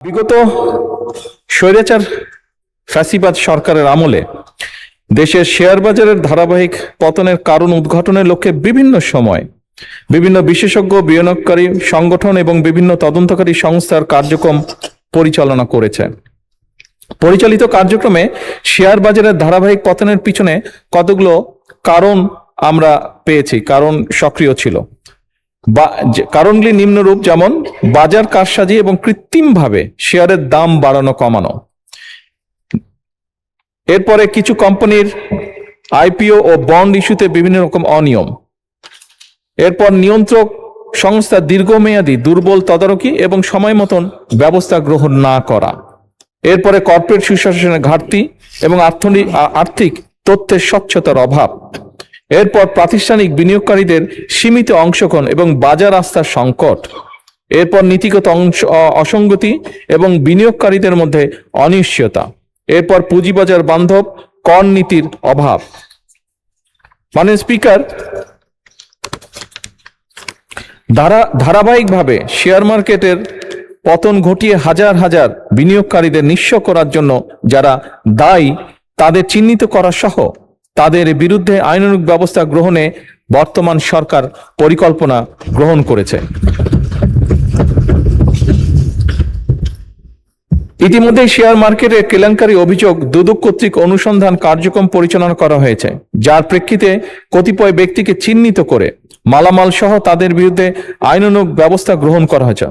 বিগত স্বৈরাচার ফ্যাসিবাদ সরকারের আমলে দেশের শেয়ার বাজারের ধারাবাহিক পতনের কারণ উদ্ঘাটনের লক্ষ্যে বিভিন্ন সময় বিভিন্ন বিশেষজ্ঞ বিনিয়োগকারী সংগঠন এবং বিভিন্ন তদন্তকারী সংস্থার কার্যক্রম পরিচালনা করেছে। পরিচালিত কার্যক্রমে শেয়ার বাজারের ধারাবাহিক পতনের পিছনে কতগুলো কারণ আমরা পেয়েছি, কারণ সক্রিয় ছিল। কারণগুলি নিম্নরূপ, যেমন বাজার কারসাজি এবং কৃত্রিমভাবে শেয়ারের দাম বাড়ানো কমানো, এরপরে কিছু কোম্পানির আইপিও ও বন্ড ইস্যুতে বিভিন্ন রকম অনিয়ম, এরপর নিয়ন্ত্রক সংস্থা দীর্ঘমেয়াদী দুর্বল তদারকি এবং সময় মতন ব্যবস্থা গ্রহণ না করা, এরপরে কর্পোরেট সুশাসনের ঘাটতি এবং আর্থিক তথ্যের স্বচ্ছতার অভাব, এরপর প্রাতিষ্ঠানিক বিনিয়োগকারীদের সীমিত অংশগ্রহণ এবং বাজার আস্থার সংকট, এরপর নীতিগত অসঙ্গতি এবং বিনিয়োগকারীদের মধ্যে অনিশ্চয়তা, এরপর পুঁজিবাজার বান্ধব কর নীতির অভাব। মাননীয় স্পিকার, ধারাবাহিকভাবে শেয়ার মার্কেটের পতন ঘটিয়ে হাজার হাজার বিনিয়োগকারীদের নিঃস্ব করার জন্য যারা দায়ী তাদের চিহ্নিত করা সহ তাদের বিরুদ্ধে আইনানুগ ব্যবস্থা গ্রহণে বর্তমান সরকার পরিকল্পনা গ্রহণ করেছে। ইতিমধ্যে শেয়ার মার্কেটে কেলেঙ্কারি অভিযোগ দুদক কর্তৃক অনুসন্ধান কার্যক্রম পরিচালনা করা হয়েছে, যার প্রেক্ষিতে কতিপয় ব্যক্তিকে চিহ্নিত করে মালামাল সহ তাদের বিরুদ্ধে আইনানুগ ব্যবস্থা গ্রহণ করা হয়েছে।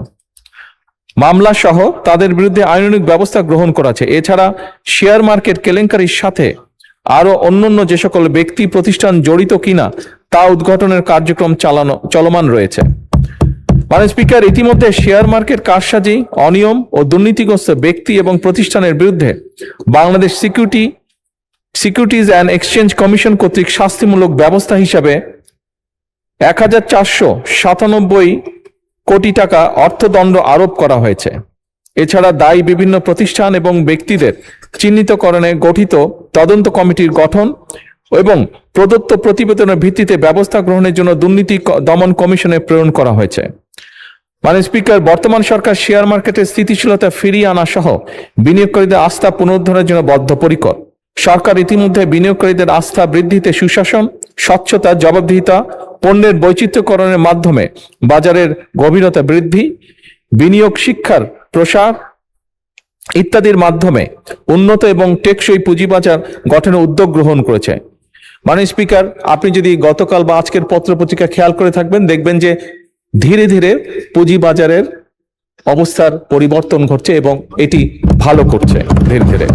মামলা সহ তাদের বিরুদ্ধে আইনানুগ ব্যবস্থা গ্রহণ করা হয়েছে। এছাড়া শেয়ার মার্কেট কেলেঙ্কারির সাথে আরো অন্যান্য যে সকল ব্যক্তি প্রতিষ্ঠান জড়িত কিনা তা উদ্ঘাটনের কার্যক্রম চলমান রয়েছে। মাননীয় স্পিকার, ইতিমধ্যে শেয়ার মার্কেট কারসাজি, অনিয়ম ও দুর্নীতিগ্রস্ত ব্যক্তি এবং প্রতিষ্ঠানের বিরুদ্ধে Bangladesh securities and exchange commission কর্তৃক শাস্তিমূলক ব্যবস্থা হিসাবে 1497 কোটি টাকা অর্থদণ্ড আরোপ করা হয়েছে। এছাড়া দায়ী বিভিন্ন প্রতিষ্ঠান এবং ব্যক্তিদের চিহ্নিতকরণে গঠিত তদন্ত কমিটির গঠন এবং প্রদত্ত প্রতিবেদনের ভিত্তিতে ব্যবস্থা গ্রহণের জন্য দুর্নীতি দমন কমিশনে প্রেরণ করা হয়েছে। মাননীয় স্পিকার, বর্তমান সরকার শেয়ার মার্কেটের স্থিতিশীলতা ফিরিয়ে আনা সহ বিনিয়োগকারীদের আস্থা পুনরুদ্ধারের জন্য বদ্ধপরিকর। সরকার ইতিমধ্যে বিনিয়োগকারীদের আস্থা বৃদ্ধিতে সুশাসন, স্বচ্ছতা, জবাবদিহিতা, পণ্যের বৈচিত্র্যকরণের মাধ্যমে বাজারের গভীরতা বৃদ্ধি, বিনিয়োগ শিক্ষার প্রসার ইত্যাদির মাধ্যমে উন্নত এবং টেকসই পুঁজিবাজার গঠনের উদ্যোগ গ্রহণ করেছে। মাননীয় স্পিকার, আপনি যদি গতকাল বা আজকের পত্রপত্রিকা খেয়াল করে থাকবেন, দেখবেন যে ধীরে ধীরে পুঁজিবাজারের অবস্থার পরিবর্তন ঘটছে এবং এটি ভালো করছে ধীরে ধীরে।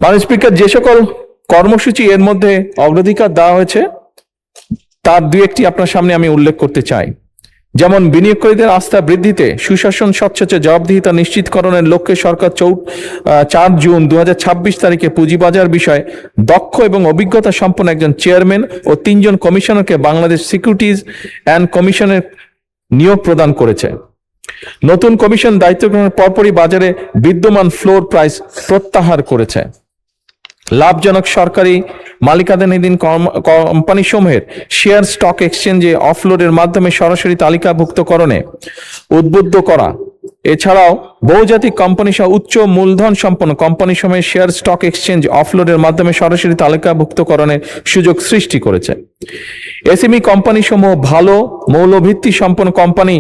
মাননীয় স্পিকার, যে সকল কর্মসূচি এর মধ্যে অগ্রাধিকার দেওয়া হয়েছে তার দুই একটি আপনার সামনে আমি উল্লেখ করতে চাই। যেমন বিনিয়োগকারীদের আস্থা বৃদ্ধিতে সুশাসন, স্বচ্ছতা, জবাবদিহিতা নিশ্চিতকরণের লক্ষ্যে সরকার 4 জুন 2026 তারিখে পুঁজিবাজার বিষয়ে দক্ষ এবং অভিজ্ঞতা সম্পন্ন একজন চেয়ারম্যান ও 3 জন কমিশনারকে বাংলাদেশ সিকিউরিটিজ অ্যান্ড কমিশনের নিয়োগ প্রদান করেছে। নতুন কমিশন দায়িত্ব গ্রহণের পরপরই বাজারে বিদ্যমান ফ্লোর প্রাইস প্রত্যাহার করেছে। লাভজনক সরকারি মালিকানাধীন কোম্পানি সমূহের শেয়ার স্টক এক্সচেঞ্জে অফলোডের মাধ্যমে সরাসরি তালিকাভুক্তকরণে উদ্বুদ্ধ করা, এছাড়াও বহুজাতিক কোম্পানি সহ উচ্চ মূলধন সম্পন্ন কোম্পানি সমূহের শেয়ার স্টক এক্সচেঞ্জ অফলোডের মাধ্যমে সরাসরি তালিকাভুক্তকরণের সুযোগ সৃষ্টি করেছে। এসএমই কোম্পানি সমূহ ভালো মৌলভিত্তি সম্পন্ন কোম্পানি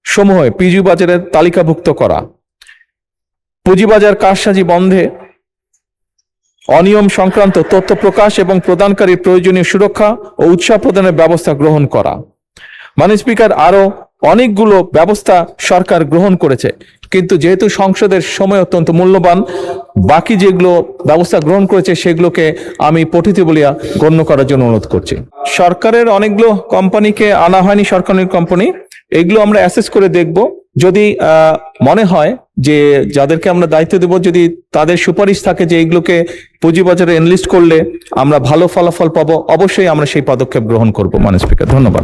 সমূহ পুঁজিবাজারে তালিকাভুক্ত করা, পুঁজিবাজার কারসাজি বন্ধে অনিয়ম সংক্রান্ত তথ্য প্রকাশ এবং প্রদানকারীর প্রয়োজনীয় সুরক্ষা ও উৎসাহ প্রদানের ব্যবস্থা গ্রহণ করা। মাননীয় স্পিকার, আরো অনেকগুলো ব্যবস্থা সরকার গ্রহণ করেছে, কিন্তু যেহেতু সংসদের সময় অত্যন্ত মূল্যবান, বাকি যেগুলো ব্যবস্থা গ্রহণ করেছে সেগুলোকে আমি পঠিত বলিয়া গণ্য করার জন্য অনুরোধ করছি। সরকারের অনেকগুলো কোম্পানিকে আনা হয়নি, সরকারি কোম্পানি, এগুলো আমরা অ্যাসেস করে দেখব। যদি মনে হয় যে যাদেরকে আমরা দায়িত্ব দেব, যদি তাদের সুপারিশ থাকে যে এইগুলোকে পুঁজিবাজারে এনলিস্ট করলে আমরা ভালো ফলাফল পাবো, অবশ্যই আমরা সেই পদক্ষেপ গ্রহণ করব। মাননীয় স্পিকার, ধন্যবাদ।